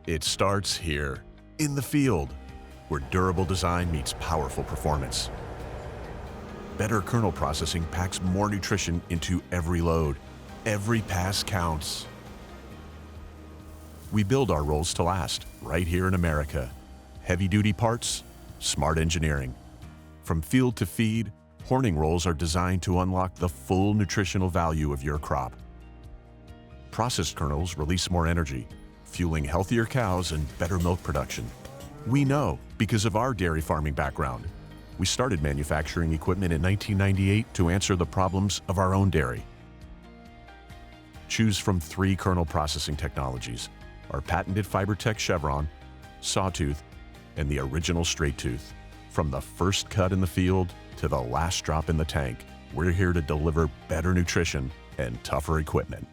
It starts here, in the field, where durable design meets powerful performance. Better kernel processing packs more nutrition into every load. Every pass counts. We build our rolls to last, right here in America. Heavy-duty parts, smart engineering. From field to feed, Horning rolls are designed to unlock the full nutritional value of your crop. Processed kernels release more energy, fueling healthier cows and better milk production. We know because of our dairy farming background. We started manufacturing equipment in 1998 to answer the problems of our own dairy. Choose from 3 kernel processing technologies: our patented Fibertech Chevron, Sawtooth, and the original straight tooth. From the first cut in the field to the last drop in the tank, we're here to deliver better nutrition and tougher equipment.